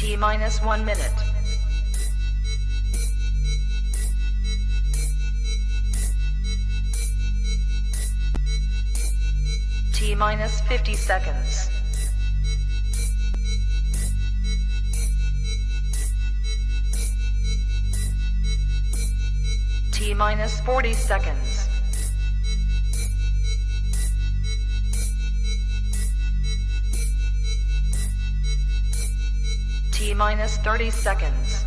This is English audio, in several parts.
T-minus 1 minute. T-minus 50 seconds. T-minus 40 seconds. T-minus 30 seconds.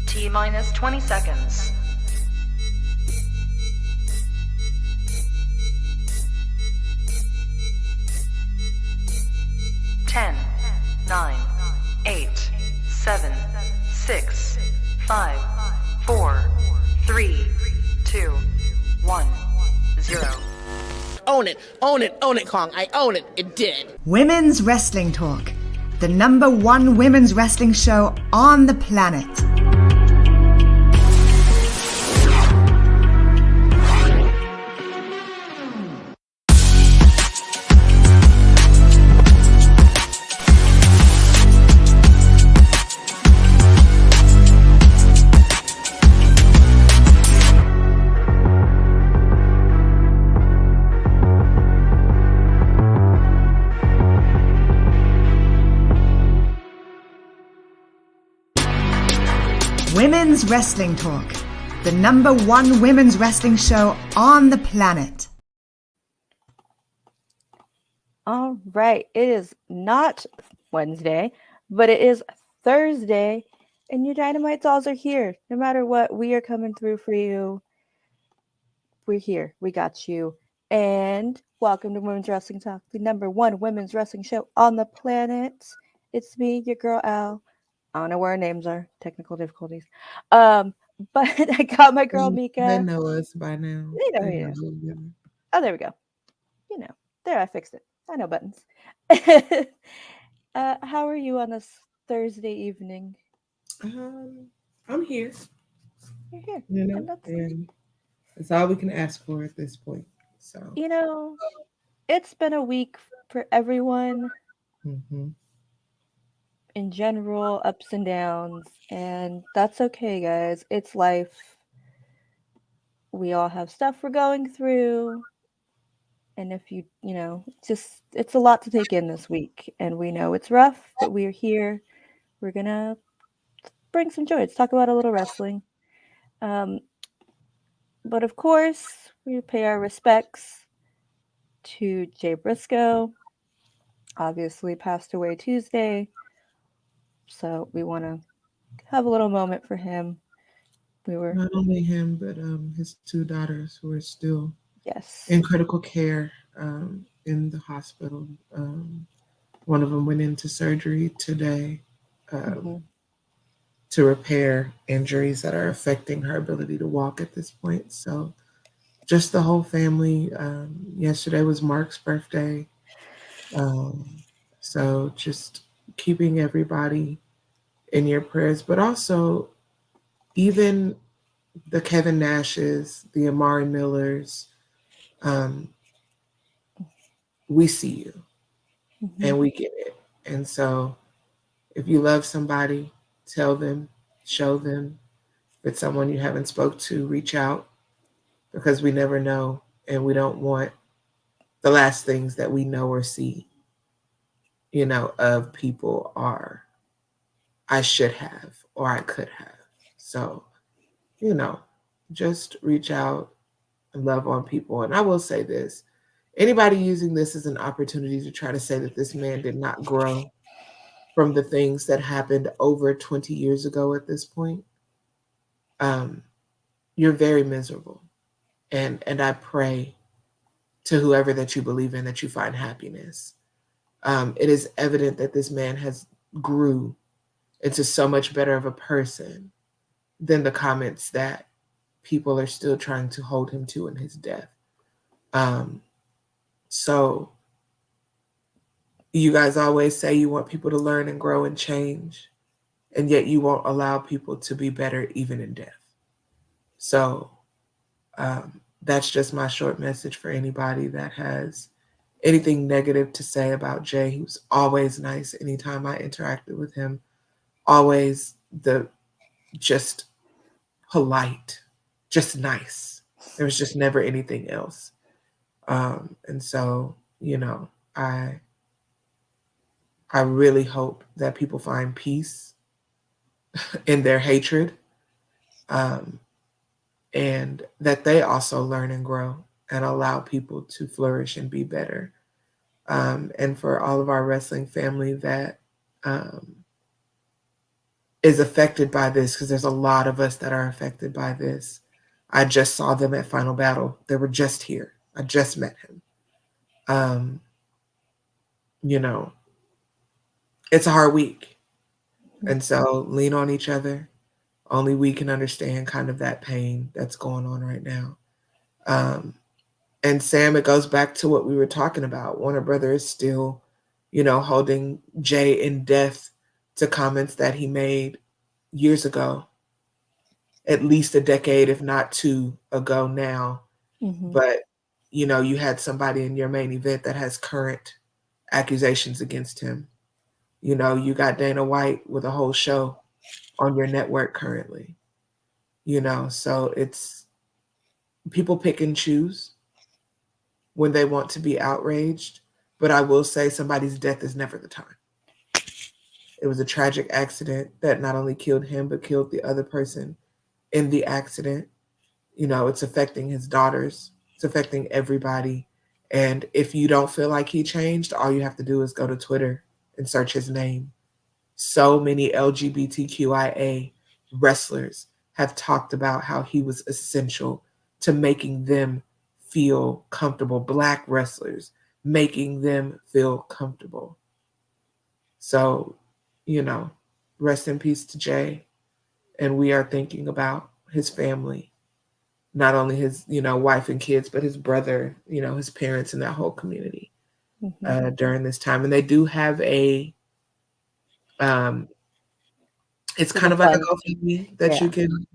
T-minus 20 seconds. Ten, 9, 8, 7, 6, 5, 4, 3, 2, 1, 0. Own it, own it, own it, Kong. I own it. It did. Women's Wrestling Talk, the #1 women's wrestling show on the planet. Women's Wrestling Talk, the #1 women's wrestling show on the planet. All right, it is not Wednesday, but it is Thursday, and your Dynamite dolls are here. No matter what, we are coming through for you. We're here. We got you. And welcome to Women's Wrestling Talk, the #1 women's wrestling show on the planet. It's me, your girl Al. I don't know where our names are. Technical difficulties. But I got my girl Mika. They know us by now. They know you. Oh, there we go. You know, there, I fixed it. I know buttons. How are you on this Thursday evening? I'm here. You're here. You know, and that's all we can ask for at this point. So, you know, it's been a week for everyone. Mm-hmm. In general, ups and downs, and that's okay, guys. It's life. We all have stuff we're going through, and if you know, it's a lot to take in this week, and we know it's rough, but we're here. We're gonna bring some joy. Let's talk about a little wrestling. But of course, we pay our respects to Jay Briscoe. Obviously passed away Tuesday. So we want to have a little moment for him. We were not only him, but his 2 daughters who are still yes in critical care in the hospital. One of them went into surgery today to repair injuries that are affecting her ability to walk at this point. So just the whole family. Yesterday was Mark's birthday. So just keeping everybody in your prayers, but also even the Kevin Nashes, the Amari Millers, we see you and we get it. And so if you love somebody, tell them, show them. If it's someone you haven't spoke to, reach out, because we never know, and we don't want the last things that we know or see, of people are, I should have, or I could have. So, just reach out and love on people. And I will say this, anybody using this as an opportunity to try to say that this man did not grow from the things that happened over 20 years ago at this point, you're very miserable. And I pray to whoever that you believe in that you find happiness. It is evident that this man has grew into so much better of a person than the comments that people are still trying to hold him to in his death. So you guys always say you want people to learn and grow and change, and yet you won't allow people to be better even in death. So that's just my short message for anybody that has anything negative to say about Jay. He was always nice anytime I interacted with him. Always just polite, just nice. There was just never anything else. And so, I really hope that people find peace in their hatred, and that they also learn and grow and allow people to flourish and be better. And for all of our wrestling family that is affected by this, because there's a lot of us that are affected by this. I just saw them at Final Battle. They were just here. I just met him. It's a hard week. And so lean on each other. Only we can understand kind of that pain that's going on right now. And Sam, it goes back to what we were talking about. Warner Brothers is still, holding Jay in death to comments that he made years ago, at least a decade, if not two ago now. But, you had somebody in your main event that has current accusations against him. You got Dana White with a whole show on your network currently. So it's people pick and choose when they want to be outraged. But I will say somebody's death is never the time. It was a tragic accident that not only killed him, but killed the other person in the accident. It's affecting his daughters. It's affecting everybody. And if you don't feel like he changed, all you have to do is go to Twitter and search his name. So many LGBTQIA wrestlers have talked about how he was essential to making them feel comfortable. Black wrestlers, making them feel comfortable. So, rest in peace to Jay. And we are thinking about his family, not only his, wife and kids, but his brother, his parents and that whole community during this time. And they do have it's kind of like a GoFundMe that you can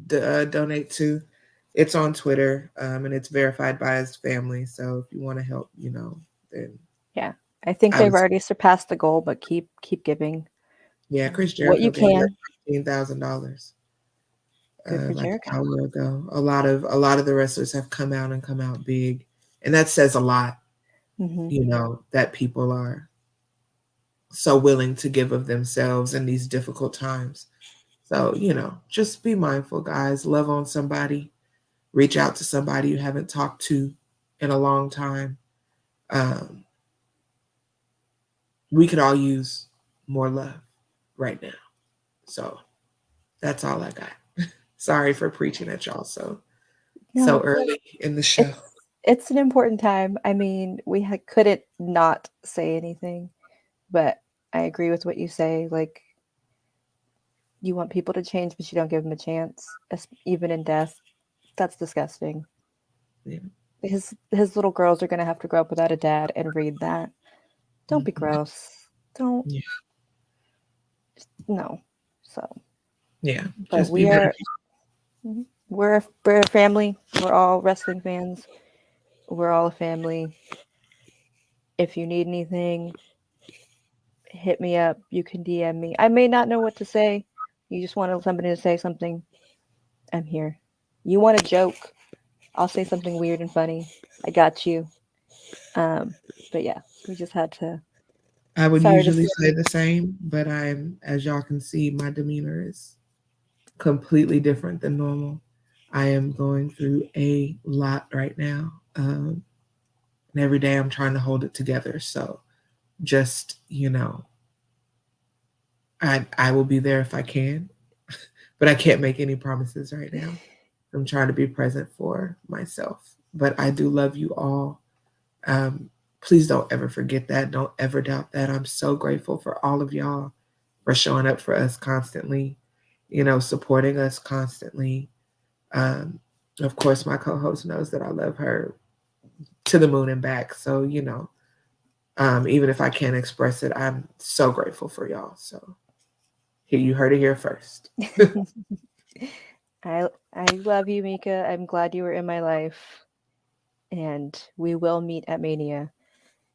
donate to. It's on Twitter, and it's verified by his family. So if you want to help, then I think they've already surpassed the goal, but keep giving. Yeah, Chris what Jericho you gave can. $15,000 Good for like an Jericho. hour ago. A lot of the wrestlers have come out big, and that says a lot. That people are so willing to give of themselves in these difficult times. So just be mindful, guys. Love on somebody. Reach out to somebody you haven't talked to in a long time. We could all use more love right now. So that's all I got. Sorry for preaching at y'all so early in the show. It's an important time. I mean, we couldn't not say anything, but I agree with what you say. Like, you want people to change, but you don't give them a chance, even in death. That's disgusting. Yeah. His little girls are going to have to grow up without a dad and read that. Don't be gross. Don't. Yeah. No. So. Yeah. But just we're a family. We're all wrestling fans. We're all a family. If you need anything, hit me up. You can DM me. I may not know what to say. You just want somebody to say something. I'm here. You want a joke? I'll say something weird and funny. I got you. But yeah, we just had to. I would usually say the same, but as y'all can see, my demeanor is completely different than normal. I am going through a lot right now. And every day I'm trying to hold it together. So just, I will be there if I can, but I can't make any promises right now. I'm trying to be present for myself, but I do love you all. Please don't ever forget that. Don't ever doubt that. I'm so grateful for all of y'all for showing up for us constantly, supporting us constantly. Of course, my co-host knows that I love her to the moon and back. So, even if I can't express it, I'm so grateful for y'all. So here, you heard it here first. I love you, Mika. I'm glad you were in my life. and we will meet at Mania.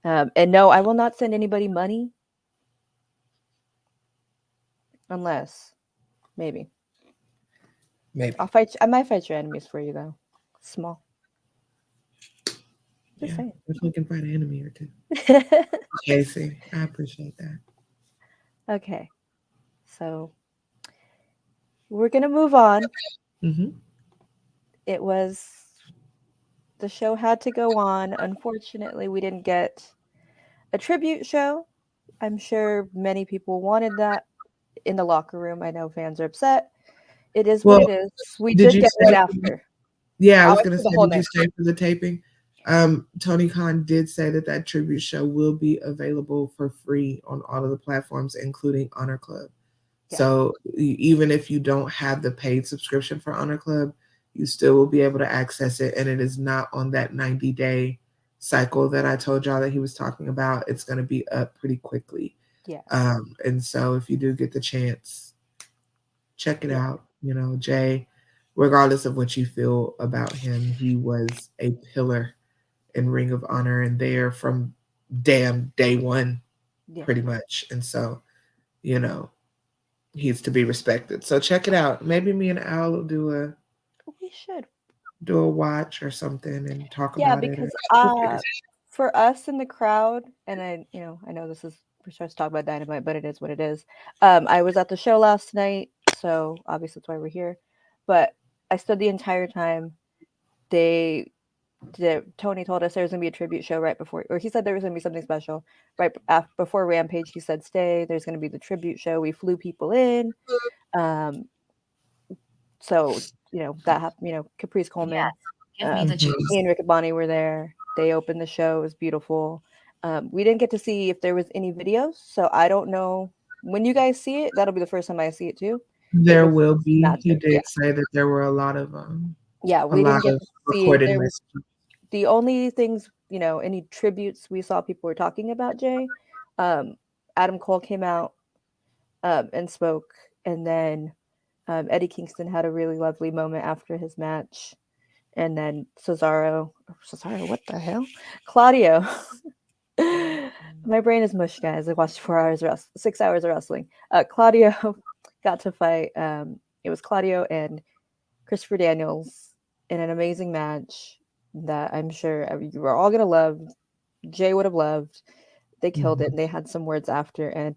And no, I will not send anybody money unless maybe Maybe. I'll fight. I might fight your enemies for you though. Small. Just Yeah. saying. If we can find an enemy or two. Casey, I appreciate that. Okay, so we're gonna move on. Mm-hmm. It was the show had to go on. Unfortunately, we didn't get a tribute show. I'm sure many people wanted that in the locker room. I know fans are upset. It is what Well, it is. We did did you get one say? after. Yeah, I I was went gonna through the say, whole did you night. stay for the taping? Tony Khan did say that that tribute show will be available for free on all of the platforms, including Honor Club. Yeah. So even if you don't have the paid subscription for Honor Club, you still will be able to access it, and it is not on that 90-day cycle that I told y'all that he was talking about. It's going to be up pretty quickly. Yeah. And so if you do get the chance, check it Yeah. out. You know, Jay, regardless of what you feel about him, he was a pillar in Ring of Honor and there from damn day one, Yeah. pretty much. And so, you know, he's to be respected. So check it out. Maybe me and Al will We should. do a watch or something and talk Yeah, about it. because Or, for us in the crowd, and I know this is we're supposed to talk about Dynamite, but it is what it is. I was at the show last night, so obviously that's why we're here. But I stood the entire time. Tony told us there was gonna be a tribute show right before, or he said there was gonna be something special right before Rampage. He said, "Stay." There's gonna be the tribute show. We flew people in. So that happened. Caprice Coleman, Give me the juice. Ian Rick and Bonnie were there. They opened the show. It was beautiful. We didn't get to see if there was any videos, so I don't know. When you guys see it, that'll be the first time I see it too. there will be. He Magic. did say that there were a lot of We didn't get to see it. recorded There was messages. the only things, any tributes we saw people were talking about Jay. Adam Cole came out and spoke, and then Eddie Kingston had a really lovely moment after his match. And then Cesaro, what the hell? Claudio. My brain is mush, guys. I watched 6 hours of wrestling. Claudio got to fight. It was Claudio and Christopher Daniels in an amazing match that I'm sure you were all going to love. Jay would have loved. They killed it, and they had some words after. And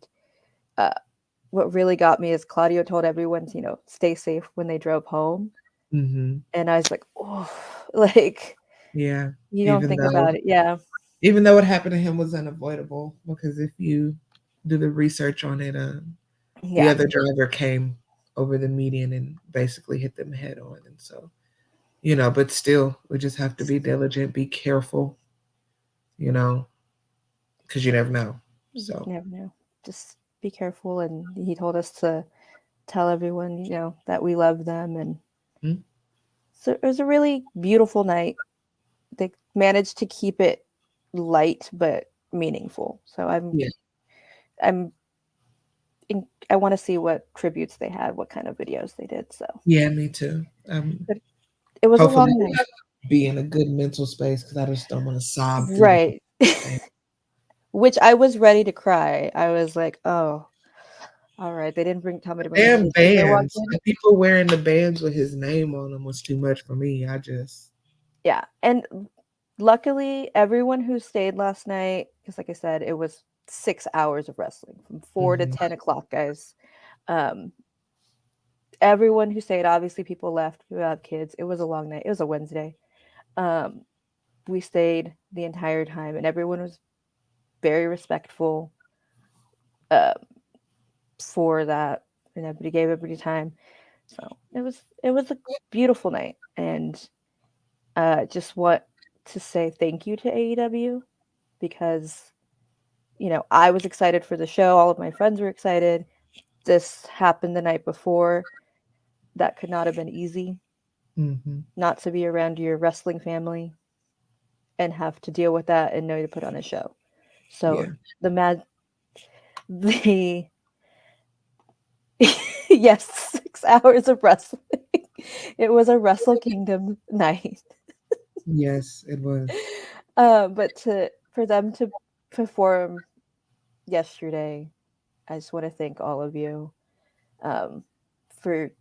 what really got me is Claudio told everyone to, stay safe when they drove home. Mm-hmm. And I was like, oh, like, yeah, you don't think about it. Yeah. Even though what happened to him was unavoidable, because if you do the research on it, the other driver came over the median and basically hit them head on. And so, but still, we just have to be diligent, be careful, because you never know. So You never know. Just be careful. And he told us to tell everyone, that we love them. And so it was a really beautiful night. They managed to keep it light but meaningful. So I want to see what tributes they had, what kind of videos they did. So yeah, me too. it was a long night. Be in a good mental space because I just don't want to sob. Right. Which I was ready to cry. I was like, oh, all right. They didn't tell me to bring damn bands. The people wearing the bands with his name on them was too much for me. Yeah. And luckily, everyone who stayed last night, because like I said, it was 6 hours of wrestling from 4 to 10 o'clock, guys. Everyone who stayed, obviously people left who have kids. It was a long night. It was a Wednesday. We stayed the entire time, and everyone was very respectful for that, and everybody gave everybody time. So it was a beautiful night, and just want to say thank you to AEW because I was excited for the show. All of my friends were excited. This happened the night before. That could not have been easy. Not to be around your wrestling family and have to deal with that and know to put on a show. So yes, 6 hours of wrestling. It was a Wrestle Kingdom night. Yes, it was. But for them to perform yesterday, I just want to thank all of you um, for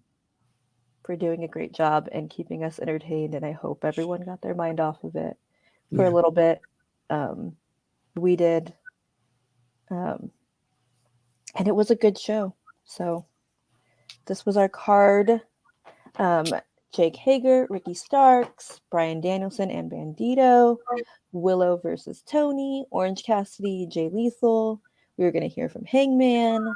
doing a great job and keeping us entertained. And I hope everyone got their mind off of it for a Yeah. little bit. We did, um, and it was a good show. So this was our card. Jake Hager, Ricky Starks, Brian Danielson and Bandito, Willow versus Tony, Orange Cassidy, Jay Lethal. We were going to hear from Hangman,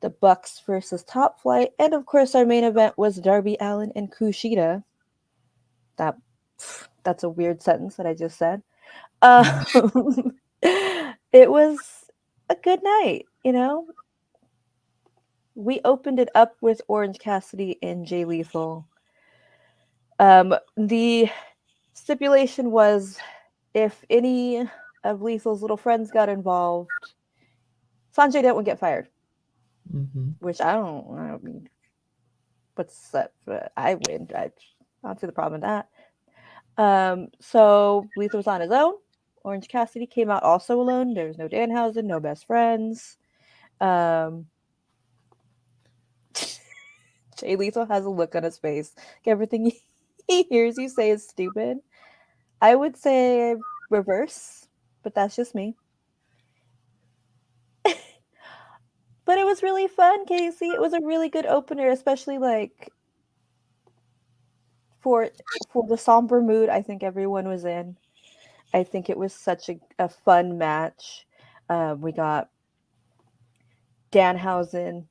the Bucks versus Top Flight, and of course our main event was Darby Allin and Kushida. That's a weird sentence that I just said. It was a good night, you know. We opened it up with Orange Cassidy and Jay Lethal. The stipulation was if any of Lethal's little friends got involved, Sanjay Dutt would get fired. Mm-hmm. Which I mean, what's that? I win. I don't see the problem with that. So Lethal was on his own. Orange Cassidy came out also alone. There was no Danhausen, no best friends. Jay Lethal has a look on his face. Everything he hears you say is stupid. I would say reverse, but that's just me. But it was really fun, Casey. It was a really good opener, especially like for the somber mood I think everyone was in. I think it was such a fun match. We got Danhausen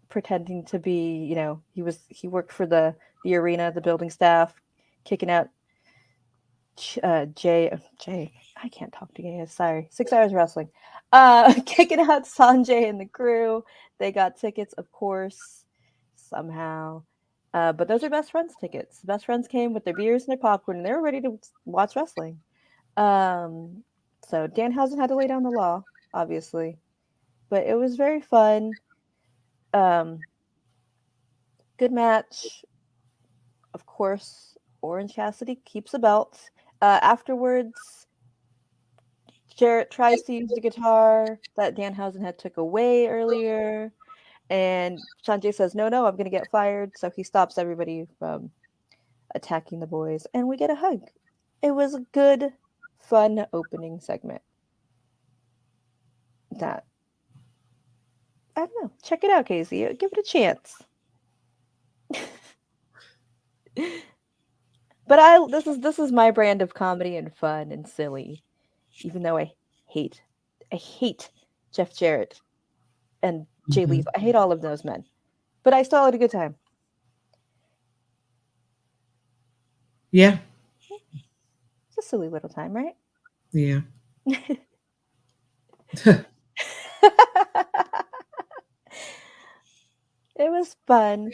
pretending to be, you know, he worked for the arena, the building staff, kicking out Jay, I can't talk to you guys. Sorry, 6 hours wrestling. Kicking out Sanjay and the crew. They got tickets, of course, somehow. But those are best friends tickets. The best friends came with their beers and their popcorn, and they were ready to watch wrestling. So Danhausen had to lay down the law, obviously, but it was very fun. Good match. Of course, Orange Cassidy keeps the belt. Afterwards, Jarrett tries to use the guitar that Danhausen had took away earlier, and Sanjay says, "No, I'm going to get fired." So he stops everybody from attacking the boys, and we get a hug. It was a good, fun opening segment. That I don't know. Check it out, Casey. Give it a chance. But this is my brand of comedy and fun and silly. Even though I hate Jeff Jarrett and Jay Mm-hmm. Lethal. I hate all of those men. But I still had a good time. Yeah. It's a silly little time, right? Yeah. It was fun.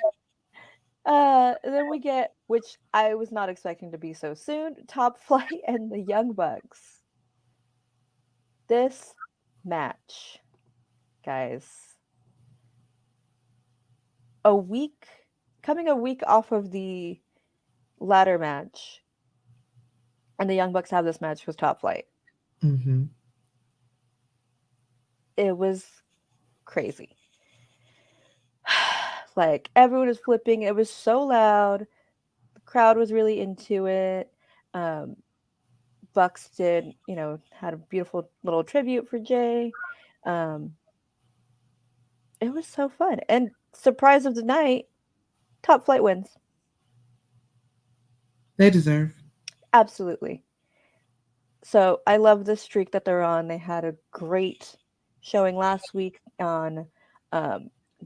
Then we get, which I was not expecting to be so soon, Top Flight and the Young Bucks. This match, guys, coming a week off of the ladder match, and the Young Bucks have this match with Top Flight. Mm-hmm. It was crazy. Like, everyone was flipping. It was so loud. The crowd was really into it. Bucks did, had a beautiful little tribute for Jay. It was so fun. And surprise of the night, Top Flight wins. They deserve. Absolutely. So I love the streak that they're on. They had a great showing last week on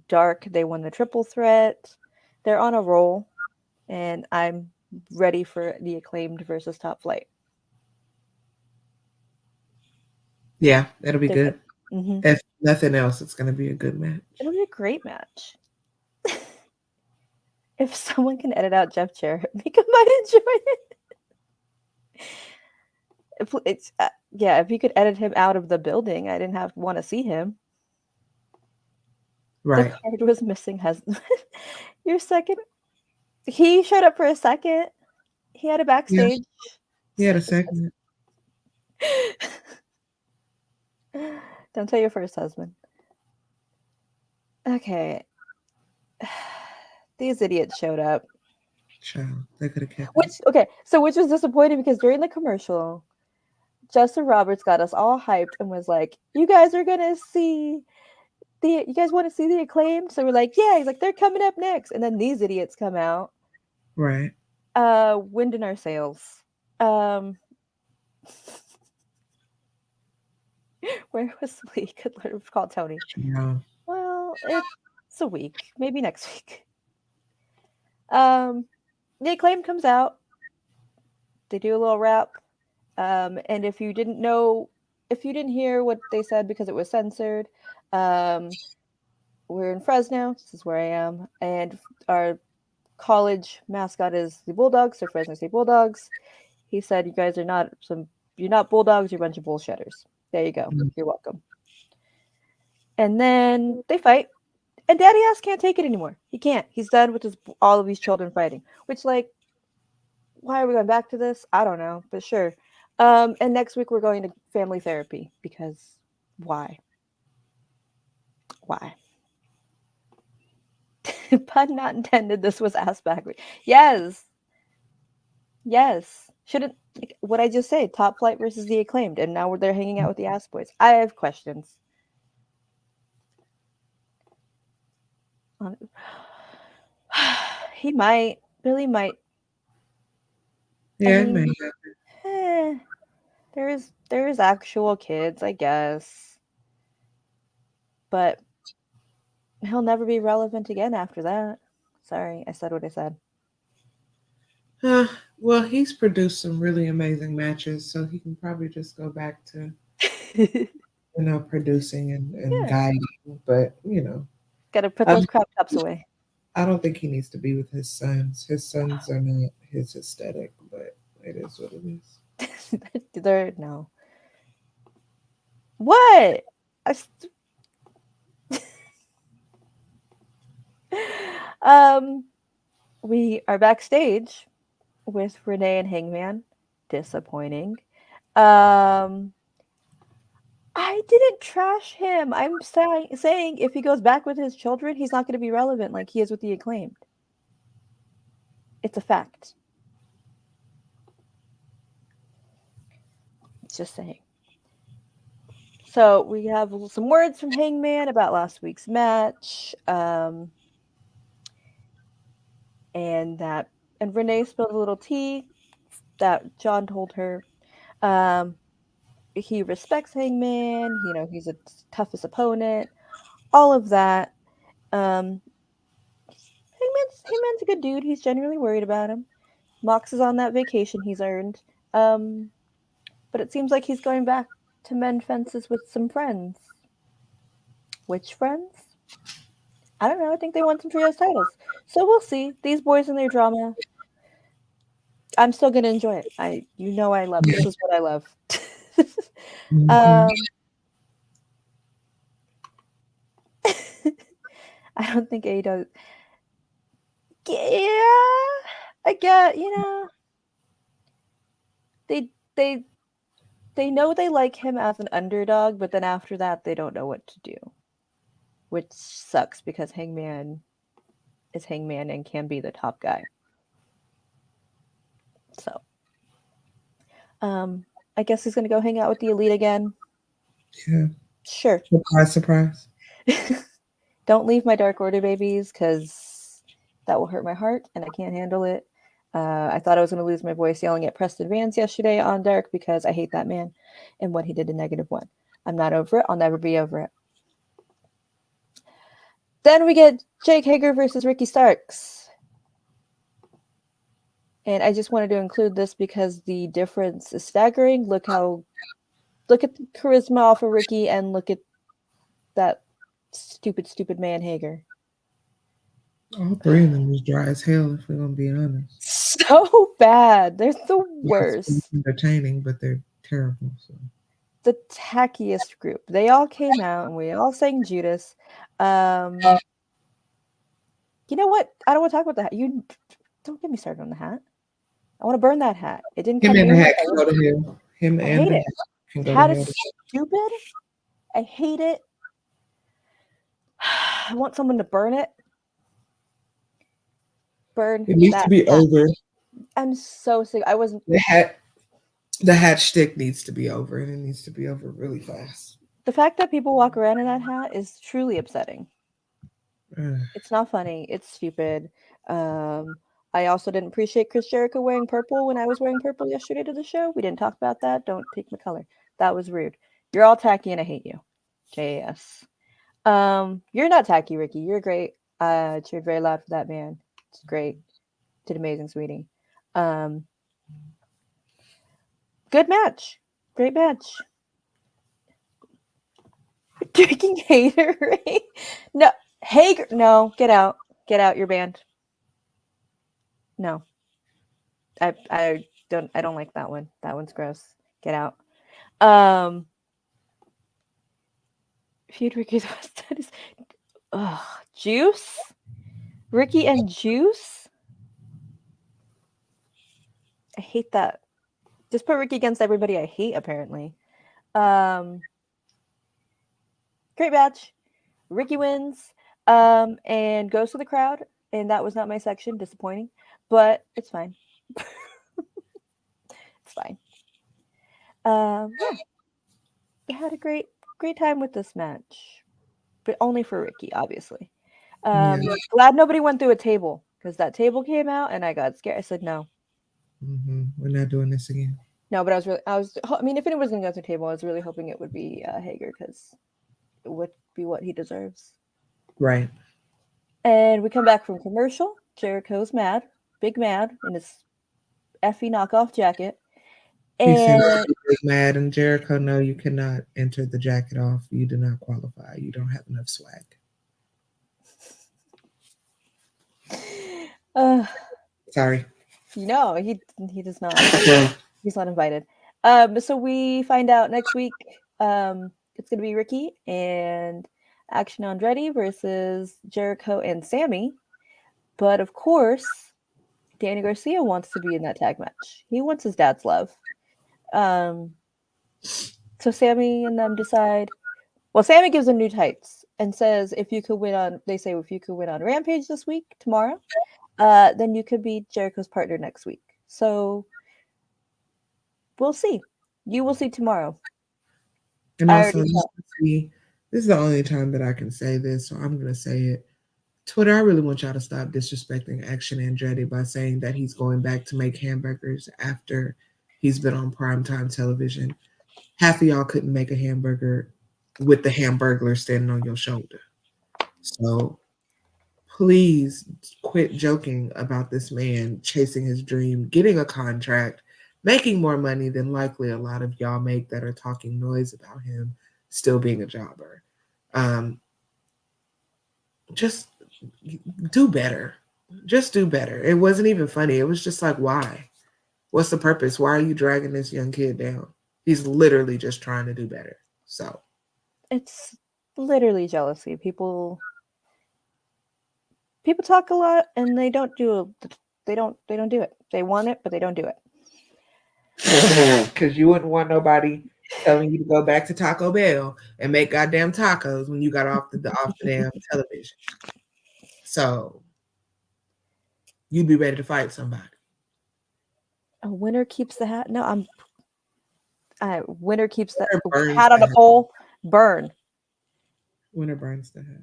Dark. They won the triple threat. They're on a roll, and I'm ready for the Acclaimed versus Top Flight. Yeah, it'll be good. Mm-hmm. If nothing else, it's going to be a good match. It'll be a great match. If someone can edit out Jeff Jarrett, make him might enjoy it. If you could edit him out of the building, I didn't want to see him. Right. The card was missing husband. Your second. He showed up for a second. He had a backstage He had a segment. Don't tell your first husband. Okay. These idiots showed up. Child, they could have kept Which was disappointing because during the commercial, Justin Roberts got us all hyped and was like, "You guys are gonna see you guys want to see the Acclaimed?" So we're like, "Yeah." He's like, "They're coming up next," and then these idiots come out. Right. Wind in our sails. Where was Lee? Could have called Tony. Yeah. Well, it's a week, maybe next week. The Acclaim comes out. They do a little rap. And if you didn't hear what they said because it was censored, we're in Fresno. This is where I am, and our college mascot is the Bulldogs, so Fresno State Bulldogs. He said, "You guys are you're not Bulldogs, you're a bunch of bullshitters." There you go. Mm-hmm. You're welcome. And then they fight, and Daddy Ass can't take it anymore. He can't. He's done with all of these children fighting. Which, like, why are we going back to this? I don't know, but sure. And next week we're going to family therapy because why? Why? Pun not intended. This was ass backward. Yes. Shouldn't what I just say? Top Flight versus the Acclaimed, and now they're hanging out with the Ass Boys. I have questions. He might. Billy might. Yeah, I mean, there is actual kids, I guess, but he'll never be relevant again after that. Sorry, I said what I said. Well, he's produced some really amazing matches, so he can probably just go back to, producing and guiding. But Got to put those crop tops away. I don't think he needs to be with his sons. His sons are not his aesthetic, but it is what it is. They're no. What? We are backstage with Renee and Hangman. Disappointing. I didn't trash him. I'm saying if he goes back with his children, he's not going to be relevant like he is with the Acclaimed. It's a fact. Just saying. So we have some words from Hangman about last week's match. And Renee spilled a little tea that John told her. He respects Hangman. He's a toughest opponent. All of that. Hangman's a good dude. He's genuinely worried about him. Mox is on that vacation he's earned. But it seems like he's going back to mend fences with some friends. Which friends? I don't know. I think they won some trios titles. So we'll see. These boys and their drama. I'm still going to enjoy it. I love this is what I love. I don't think AEW. Yeah, I get. They know they like him as an underdog, but then after that, they don't know what to do, which sucks because Hangman is Hangman and can be the top guy. So, I guess he's gonna go hang out with the Elite again. Yeah. Sure. Surprise. Don't leave my Dark Order babies because that will hurt my heart and I can't handle it. I thought I was going to lose my voice yelling at Preston Vance yesterday on Dark because I hate that man and what he did to -1. I'm not over it. I'll never be over it. Then we get Jake Hager versus Ricky Starks. And I just wanted to include this because the difference is staggering. Look at the charisma off of Ricky and look at that stupid man Hager. All three of them was dry as hell, if we're gonna be honest. So bad. They're the worst. It's entertaining, but they're terrible. So. The tackiest group. They all came out and we all sang Judas. You know what? I don't want to talk about the hat. You don't get me started on the hat. I want to burn that hat. It didn't Him come and the near my hat can face. go to hell. Him I and hate the it. hat can The go to hat hell. is stupid. I hate it. I want someone to burn it. Burn It needs that to be hat. over. I'm so sick. I wasn't. The hat shtick needs to be over, and it needs to be over really fast. The fact that people walk around in that hat is truly upsetting. Ugh. It's not funny. It's stupid. I also didn't appreciate Chris Jericho wearing purple when I was wearing purple yesterday to the show. We didn't talk about that. Don't take my color. That was rude. You're all tacky and I hate you. JS. You're not tacky, Ricky. You're great. Cheered very loud for that man. It's great. Did amazing, sweetie. Good match. Great match. Drinking hater, right? No, Hager. No, get out. Get out. You're banned. No, I don't like that one. That one's gross. Get out. Feud Ricky's West is. Ugh, Juice. Ricky and Juice. I hate that. Just put Ricky against everybody I hate. Apparently. Great match. Ricky wins. And goes to the crowd. And that was not my section. Disappointing, but it's fine. It's fine. Yeah, I had a great time with this match, but only for Ricky, obviously. Glad nobody went through a table because that table came out and I got scared. I said no. We're not doing this again. No, but I mean, if anyone was going to go through a table, I was really hoping it would be Hager because it would be what he deserves. Right. And we come back from commercial. Jericho's mad, big mad in his effie knockoff jacket. He said, And "Big mad," and Jericho, no, you cannot enter the jacket off. You do not qualify. You don't have enough swag. Sorry. No, he does not. He's not invited. So we find out next week. It's gonna be Ricky and Action Andretti versus Jericho and Sammy. But of course, Danny Garcia wants to be in that tag match. He wants his dad's love. So Sammy and them decide. Well, Sammy gives them new tights and says, if you could win on Rampage this week, tomorrow, then you could be Jericho's partner next week. So we'll see. You will see tomorrow. And also, this is the only time that I can say this, so I'm going to say it. Twitter, I really want y'all to stop disrespecting Action Andretti by saying that he's going back to make hamburgers after he's been on primetime television. Half of y'all couldn't make a hamburger with the hamburglar standing on your shoulder. So please quit joking about this man chasing his dream, getting a contract, making more money than likely a lot of y'all make that are talking noise about him still being a jobber. Just do better. Just do better. It wasn't even funny. It was just like, why? What's the purpose? Why are you dragging this young kid down? He's literally just trying to do better. So it's literally jealousy. People talk a lot and they don't do it. They don't do it. They want it, but they don't do it. Because you wouldn't want nobody telling you to go back to Taco Bell and make goddamn tacos when you got off the damn television. So you'd be ready to fight somebody. A winner keeps the hat. No, winner keeps the Winner hat on a pole. Burn. Winner burns the hat.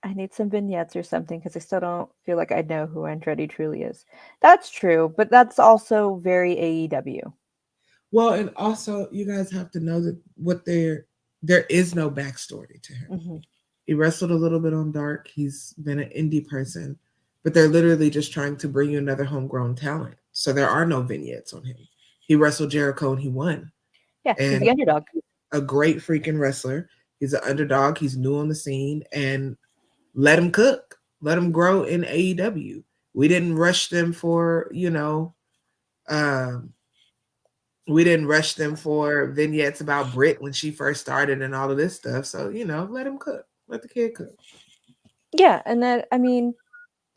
I need some vignettes or something because I still don't feel like I know who Andretti truly is. That's true, but that's also very AEW. Well, and also you guys have to know that there is no backstory to him. Mm-hmm. He wrestled a little bit on Dark. He's been an indie person, but they're literally just trying to bring you another homegrown talent. So there are no vignettes on him. He wrestled Jericho and he won. Yeah, he's the underdog. A great freaking wrestler. He's an underdog. He's new on the scene, and let him cook. Let him grow in AEW. We didn't rush them for, we didn't rush them for vignettes about Britt when she first started and all of this stuff. So, let him cook. Let the kid cook. Yeah, and that, I mean,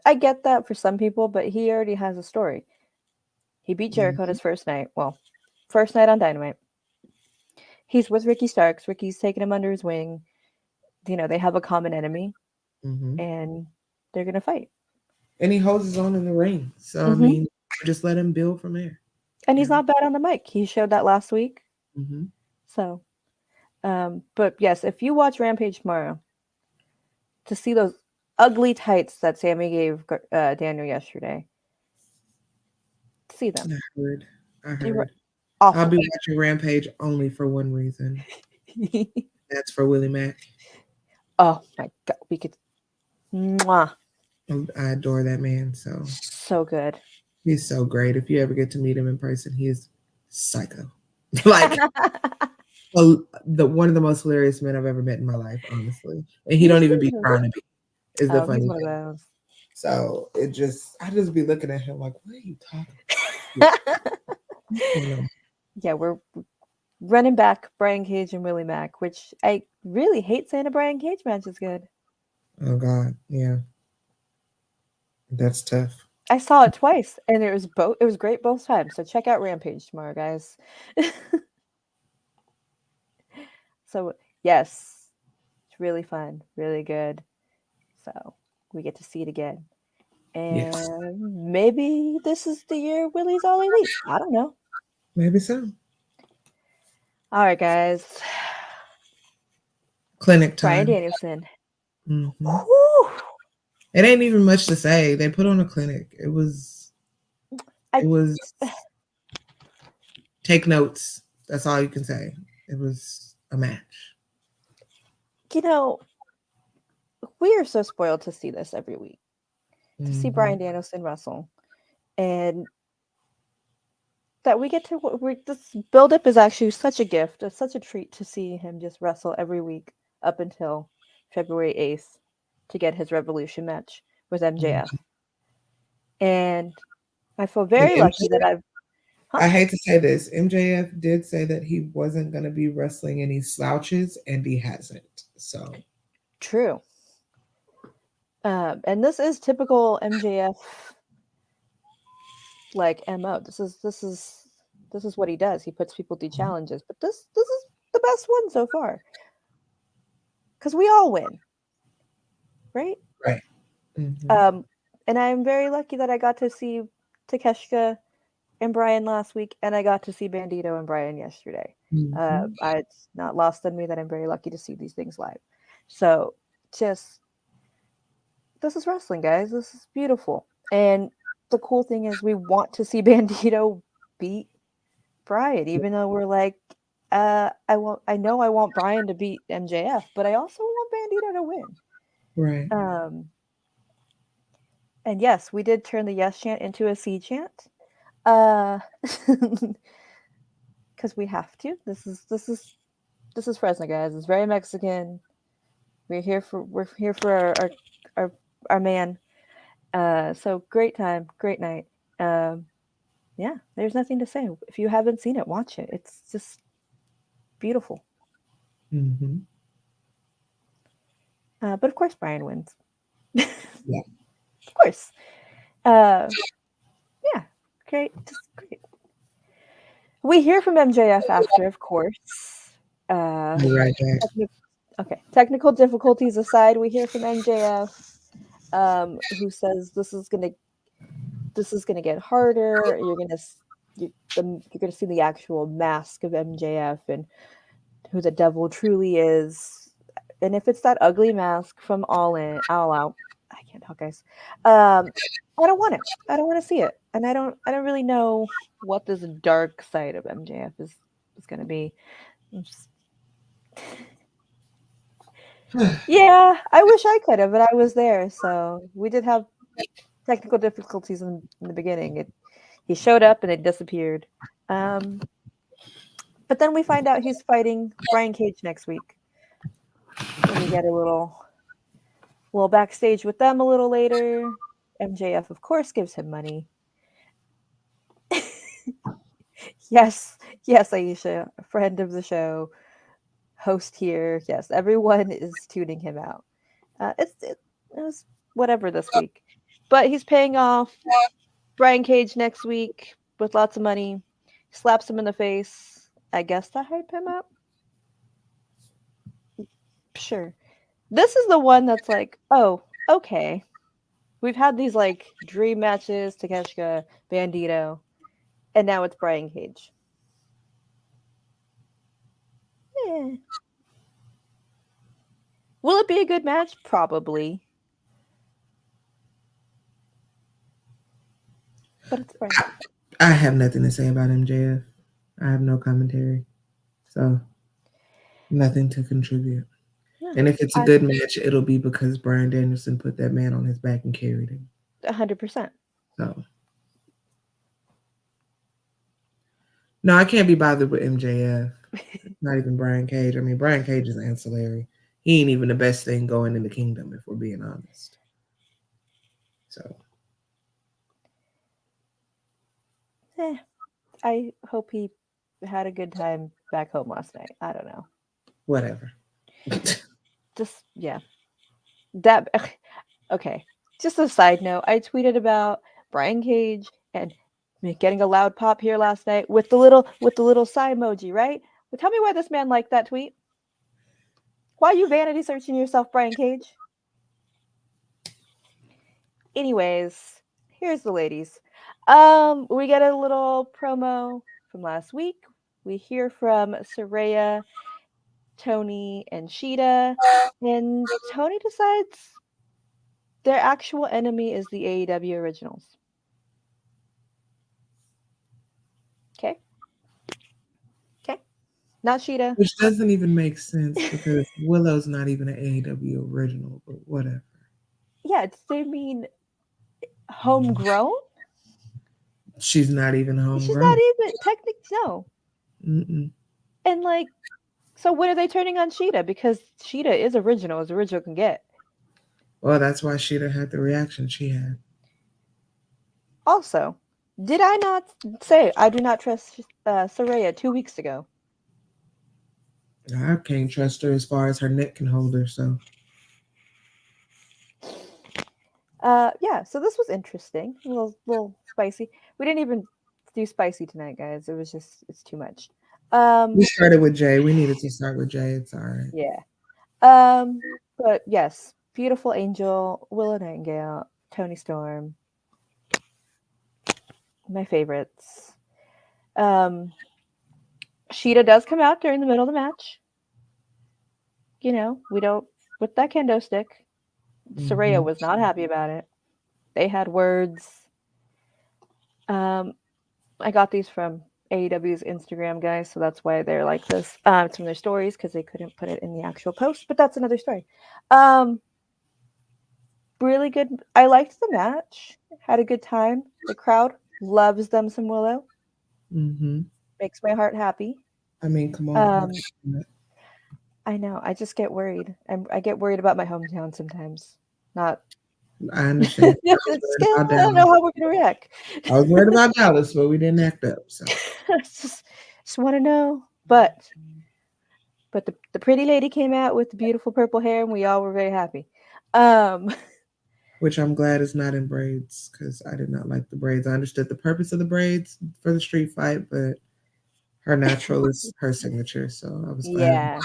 I get that for some people, but he already has a story. He beat Jericho on his first night. Well, first night on Dynamite. He's with Ricky Starks. Ricky's taking him under his wing. You know, they have a common enemy, and they're going to fight. And he holds his own in the ring. So, I mean, just let him build from there. And he's not bad on the mic. He showed that last week. Mm-hmm. So, but yes, if you watch Rampage tomorrow, to see those ugly tights that Sammy gave Daniel yesterday, see them. I heard. Awful. I'll be watching Rampage only for one reason. That's for Willie Mack. Oh my God, we could. Mwah. I adore that man. So good. He's so great. If you ever get to meet him in person, he is psycho. Like one of the most hilarious men I've ever met in my life, honestly. And he don't even be trying to be. Is the funny thing. So I just be looking at him like, what are you talking about? Yeah, we're running back Brian Cage and Willie Mack, which I really hate saying a Brian Cage match is good. Oh God, yeah. That's tough. I saw it twice, and it was great both times. So check out Rampage tomorrow, guys. So yes, it's really fun, really good. So we get to see it again. And maybe this is the year Willie's all elite. I don't know. Maybe so. All right, guys. Clinic time. Bryan Danielson. Mm-hmm. It ain't even much to say. They put on a clinic. It was take notes. That's all you can say. It was a match. You know, we are so spoiled to see this every week. To see Bryan Danielson wrestle. And that we get to this build-up is actually such a gift. It's such a treat to see him just wrestle every week up until February 8th to get his Revolution match with MJF. And I feel very lucky that I hate to say this. MJF did say that he wasn't going to be wrestling any slouches, and he hasn't. So true. And this is typical MJF like MO. This is what he does. He puts people through challenges. But this is the best one so far. Because we all win. Right? Right. Mm-hmm. And I'm very lucky that I got to see Takeshita and Brian last week, and I got to see Bandito and Brian yesterday. It's not lost on me that I'm very lucky to see these things live. So this is wrestling, guys. This is beautiful. And the cool thing is we want to see Bandito beat Brian, even though we're like, I want Brian to beat MJF, but I also want Bandito to win. Right. And yes, we did turn the yes chant into a C chant. Because we have to. This is Fresno, guys. It's very Mexican. We're here for our man. So great time, great night. Yeah, there's nothing to say. If you haven't seen it, watch it. It's just beautiful. Mm-hmm. But of course, Brian wins. Yeah. Of course. Yeah, great. Just great. We hear from MJF after, of course. Right back. Technical difficulties aside, we hear from MJF, who says this is gonna get harder. You're gonna see the actual mask of MJF and who the devil truly is. And if it's that ugly mask from All Out, I can't talk, guys. I don't want it. I don't want to see it, and I don't really know what this dark side of MJF is going to be. Yeah, I wish I could have, but I was there. So we did have technical difficulties in the beginning. He showed up and it disappeared. But then we find out he's fighting Brian Cage next week. And we get a little backstage with them a little later. MJF, of course, gives him money. Yes, Aisha, a friend of the show, host here. Yes, everyone is tuning him out. It was whatever this week. But he's paying off Brian Cage next week. with lots of money, slaps him in the face. I guess to hype him up. Sure. This is the one that's like, oh, okay. We've had these like dream matches, Takeshita, Bandito, and now it's Brian Cage. Eh. Will it be a good match? Probably. But it's Brian Cage. I have nothing to say about MJF. I have no commentary. So, nothing to contribute. Yeah, And if it's a good match, it'll be because Bryan Danielson put that man on his back and carried him. 100%. So, no, I can't be bothered with MJF. Not even Brian Cage. I mean, Brian Cage is ancillary. He ain't even the best thing going in the kingdom, if we're being honest. So, I hope he had a good time back home last night. I don't know. whatever. Just, yeah. That, okay. Just a side note, I tweeted about Brian Cage and getting a loud pop here last night with the little sigh emoji, right? But tell me why this man liked that tweet. Why are you vanity searching yourself, Brian Cage? Anyways, here's the ladies. We get a little promo from last week. We hear from Saraya, Toni, and Sheeta, and Toni decides their actual enemy is the AEW Originals. Okay. Not Sheeta. Which doesn't even make sense because Willow's not even an AEW original, but whatever. Yeah, they mean homegrown? She's not even homegrown. She's not even technically no. Mm-mm. And like, so when are they turning on Sheeta? Because Sheeta is original as original can get. Well, that's why Sheeta had the reaction she had. Also, did I not say I do not trust Saraya 2 weeks ago? I can't trust her as far as her neck can hold her, so. Yeah, so this was interesting. A little spicy. We didn't even do spicy tonight, guys. It was just, it's too much. We started with Jay. We needed to start with Jay. It's all right. Yeah. But yes, Beautiful Angel, Willow Nightingale, Toni Storm. My favorites. Sheeta does come out during the middle of the match. You know, we don't, with that kendo stick. Saraya was not happy about it. They had words. I got these from AEW's Instagram, guys, so that's why they're like this. It's from their stories because they couldn't put it in the actual post, but that's another story. Really good. I liked the match. Had a good time. The crowd loves them some Willow. Makes my heart happy. I mean, come on. I know. I just get worried. I get worried about my hometown sometimes. Not. I understand. I don't know how we're gonna react. I was worried about Dallas, but we didn't act up. So just want to know. But the pretty lady came out with the beautiful purple hair, and we all were very happy. Which I'm glad is not in braids because I did not like the braids. I understood the purpose of the braids for the street fight, but her natural is her signature. So I was glad. Yeah.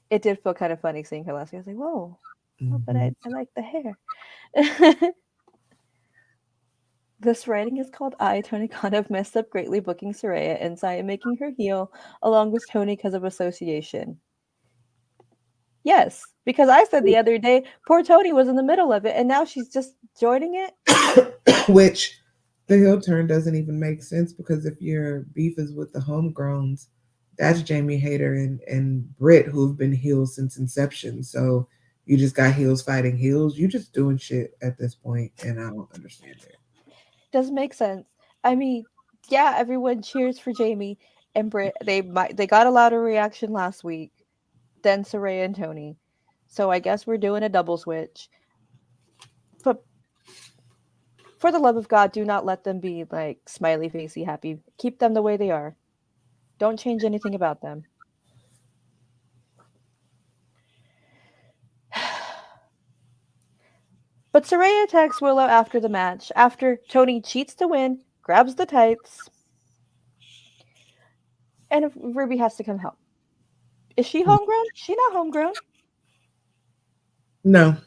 It did feel kind of funny seeing her last week. I was like, whoa. Oh, but I like the hair. This writing is called Toni Khan have messed up greatly booking Saraya inside and making her heel along with Toni because of association. Yes, because I said the other day, poor Toni was in the middle of it, and now she's just joining it. Which the heel turn doesn't even make sense because if your beef is with the homegrowns, that's Jamie Hayter and Britt who've been heels since inception. So you just got heels fighting heels. You just doing shit at this point, and I don't understand it. Doesn't make sense. I mean, yeah, everyone cheers for Jamie and Britt. They got a louder reaction last week than Saraya and Toni. So I guess we're doing a double switch. But for the love of God, do not let them be like smiley facey happy. Keep them the way they are. Don't change anything about them. But Saraya attacks Willow after the match. After Toni cheats to win, grabs the tights, and if Ruby has to come help. Is she homegrown? She's not homegrown. No,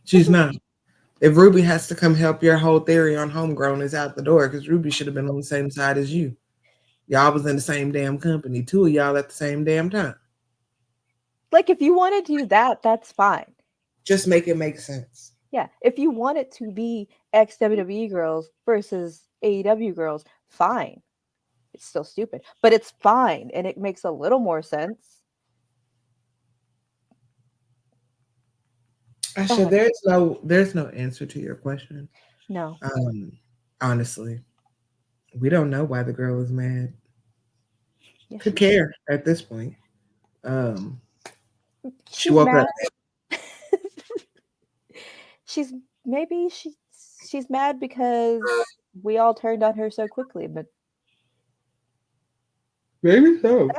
she's not. If Ruby has to come help, your whole theory on homegrown is out the door because Ruby should have been on the same side as you. Y'all was in the same damn company. Two of y'all at the same damn time. Like, if you want to do that, that's fine. Just make it make sense. Yeah, if you want it to be ex-WWE girls versus AEW girls, fine. It's still stupid, but it's fine, and it makes a little more sense. Asha, there's no answer to your question. No. Honestly, we don't know why the girl is mad. Yeah, Could care at this point. She she's woke mad. up. she's mad because we all turned on her so quickly, but Maybe so.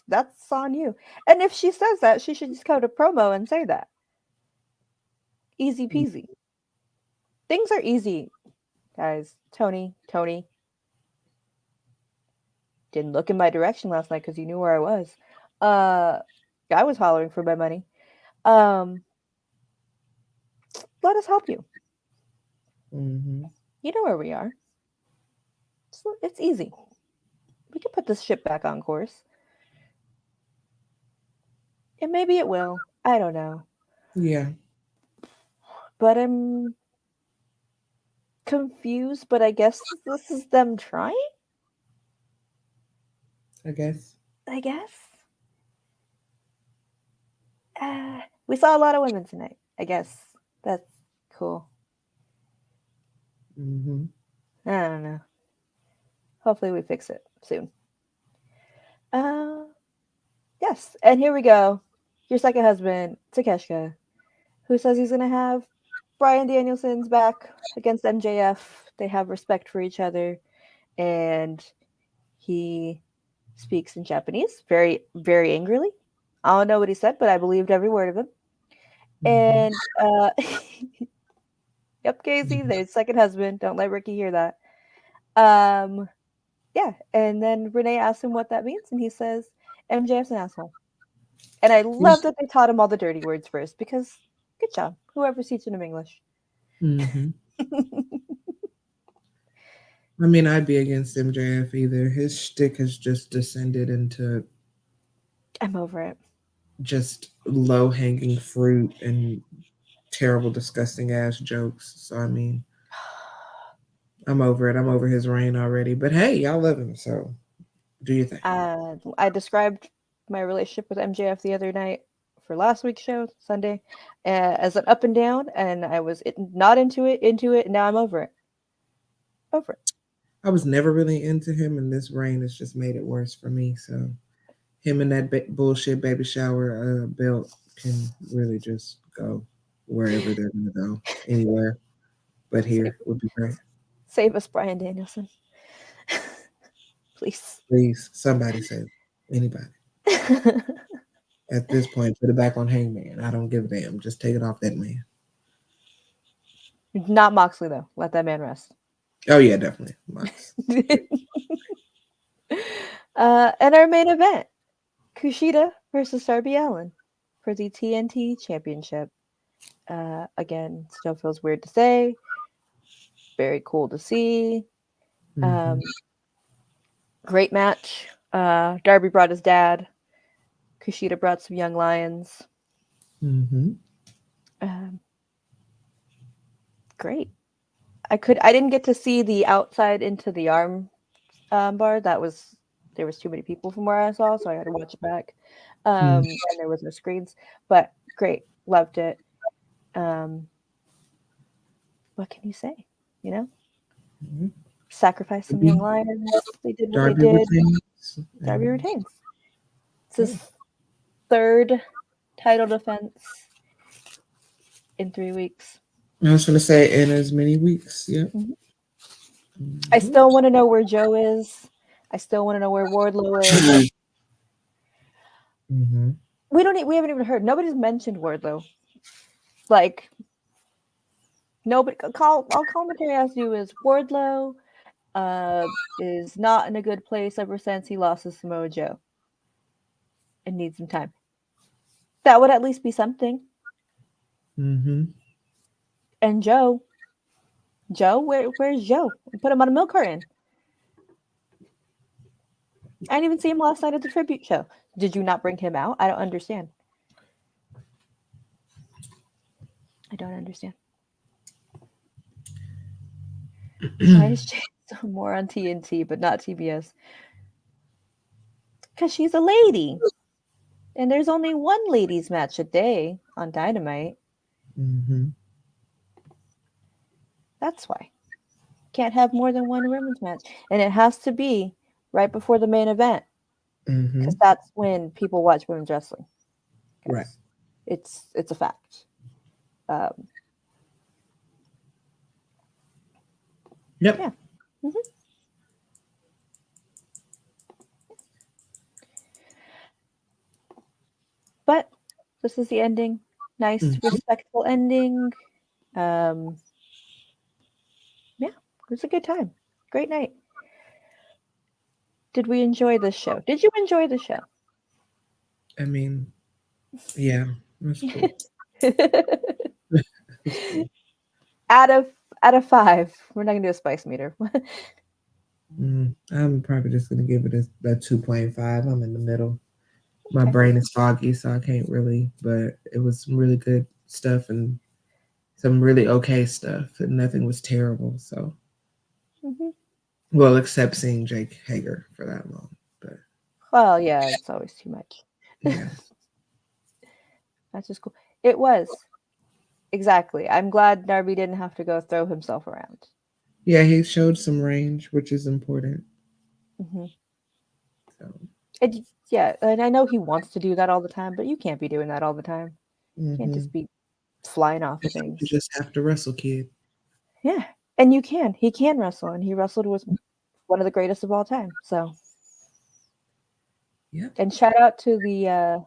that's on you. And if she says that, she should just go to promo and say that. Easy peasy. Things are easy, guys. Tony. Didn't look in my direction last night because you knew where I was. I was hollering for my money. Let us help you. Mm-hmm. You know where we are. It's easy. We can put this ship back on course. And maybe it will. I don't know. Yeah. But I'm confused, but I guess this is them trying? I guess. We saw a lot of women tonight. I guess that's cool. Mm-hmm. I don't know. Hopefully we fix it soon. Yes, and here we go. Your second husband, Takeshita, who says he's gonna have Bryan Danielson's back against MJF. They have respect for each other, and he speaks in Japanese very, very angrily. I don't know what he said, but I believed every word of him. And yep, Casey, there's second husband. Don't let Ricky hear that. Yeah, and then Renee asks him what that means, and he says, MJF's an asshole. And I love that they taught him all the dirty words first, because good job, whoever's teaching him English. Mm-hmm. I mean, I'd be against MJF either. His shtick has just descended into I'm over it. Just low-hanging fruit and terrible, disgusting ass jokes. So I mean, I'm over it. I'm over his reign already. But hey, y'all love him, so do your thing. I described my relationship with MJF the other night for last week's show, Sunday, as an up and down, and I was not into it, and now I'm over it. Over it. I was never really into him, and this reign has just made it worse for me. So him and that bullshit baby shower belt can really just go wherever they're going to go, anywhere but here would be great. Save us, Bryan Danielson. Please, somebody save anybody. At this point, put it back on Hangman. I don't give a damn. Just take it off that man. Not Moxley, though. Let that man rest. Oh, yeah, definitely. Mox. And our main event, Kushida versus Darby Allin for the TNT Championship. Again, still feels weird to say. Very cool to see. Mm-hmm. Great match. Darby brought his dad. Kushida brought some young lions. Mm-hmm. Great. I didn't get to see the outside into the arm bar. There was too many people from where I saw, so I had to watch it back. And there was no screens, but great, loved it. What can you say? You know, sacrifice some young lions. They did what Darby they did. retains. Darby retains. It's his third title defense in 3 weeks. I was going to say in as many weeks. Yeah. Mm-hmm. I still want to know where Joe is. I still want to know where Wardlow is. Mm-hmm. We haven't even heard. Nobody's mentioned Wardlow. Like, Nobody all commentary has to do is Wardlow is not in a good place ever since he lost to Samoa Joe and needs some time. That would at least be something. Mm-hmm. And Joe, where's Joe? Put him on a milk carton. I didn't even see him last night at the tribute show. Did you not bring him out? I don't understand. Why is Jay so more on TNT but not TBS? Because she's a lady. And there's only one ladies match a day on Dynamite. Mm-hmm. That's why. Can't have more than one women's match. And it has to be right before the main event. Mm-hmm. Because that's when people watch women's wrestling. Right. It's a fact. Yep. Yeah. Mm-hmm. But this is the ending. Nice, respectful ending. Yeah, it was a good time. Great night. Did we enjoy this show? Did you enjoy the show? I mean, yeah, that's cool. Out of 5, we're not gonna do a spice meter. I'm probably just gonna give it a 2.5. I'm in the middle. My brain is foggy, so I can't really. But it was some really good stuff and some really okay stuff, and nothing was terrible. So, well, except seeing Jake Hager for that long. But well, yeah, it's always too much. yeah, That's just cool. It was exactly. I'm glad Darby didn't have to go throw himself around. yeah, he showed some range, which is important. So. And I know he wants to do that all the time, but you can't be doing that all the time. You can't just be flying off of things. You just have to wrestle, kid. Yeah, and you can. He can wrestle, and he wrestled with one of the greatest of all time. So, yeah. And shout out to the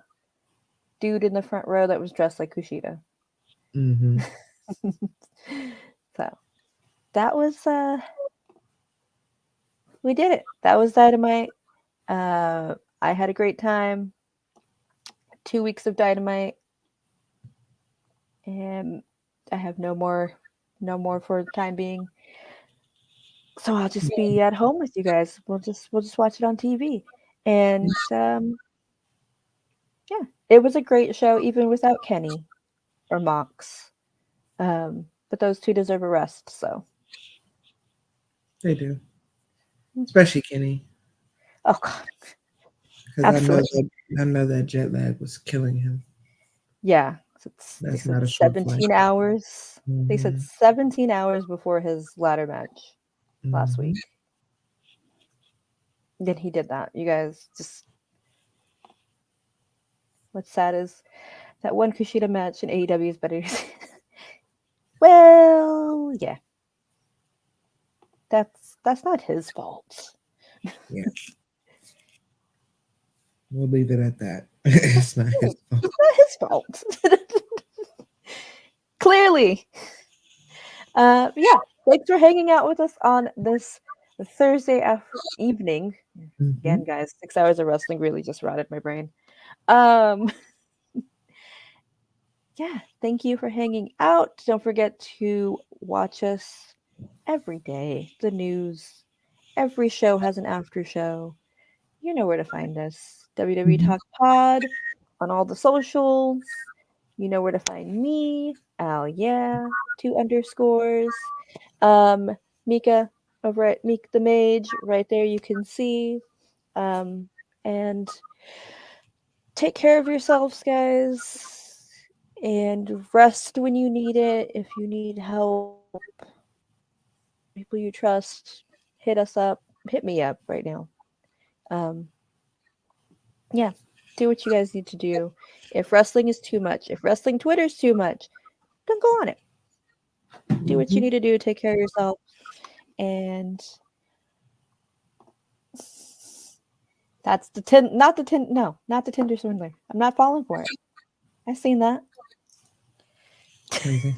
dude in the front row that was dressed like Kushida. Mm-hmm. So that was we did it. That was Dynamite. I had a great time. 2 weeks of Dynamite, and I have no more for the time being. So I'll just be at home with you guys. We'll just watch it on TV, and yeah, it was a great show even without Kenny or Mox. But those two deserve a rest. So They do, especially Kenny. Oh God. Because I know that jet lag was killing him. Yeah. That's not a short 17 hours. They said Mm-hmm. 17 hours before his ladder match last week. Then he did that. You guys just. What's sad is that one Kushida match in AEW is better. Well, yeah. That's not his fault. Yeah. We'll leave it at that. It's not his fault. It's not his fault. Clearly. Yeah. Thanks for hanging out with us on this Thursday evening. Again, guys, 6 hours of wrestling really just rotted my brain. Yeah, thank you for hanging out. Don't forget to watch us every day. The news. Every show has an after show. You know where to find us. WWE Talk Pod on all the socials. You know where to find me. Yeah, 2 underscores. Mika over at Meek the Mage. Right there you can see. And take care of yourselves, guys. And rest when you need it. If you need help, people you trust, hit us up. Hit me up right now. Yeah, do what you guys need to do. If wrestling is too much, if wrestling Twitter is too much, don't go on it. Do what you need to do. Take care of yourself. And that's not the Tinder swindler. I'm not falling for it. I've seen that. Crazy.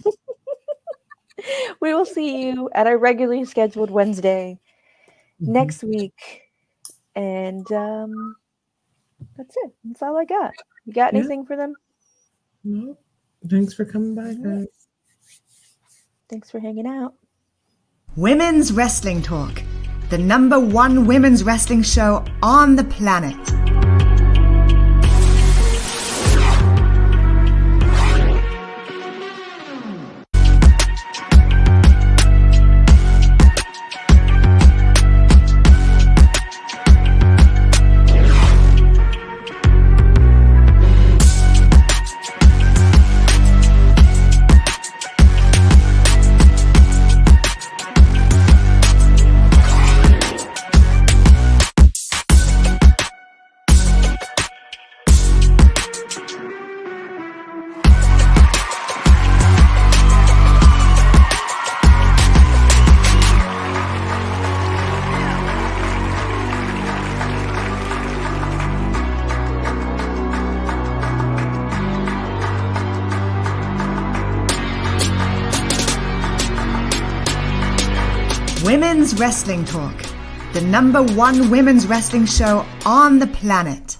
We will see you at our regularly scheduled Wednesday next week. And that's it. That's all I got. You got anything for them? No. Thanks for coming by, guys. Thanks for hanging out. Women's Wrestling Talk, the #1 women's wrestling show on the planet. Women's Wrestling Talk, the #1 women's wrestling show on the planet.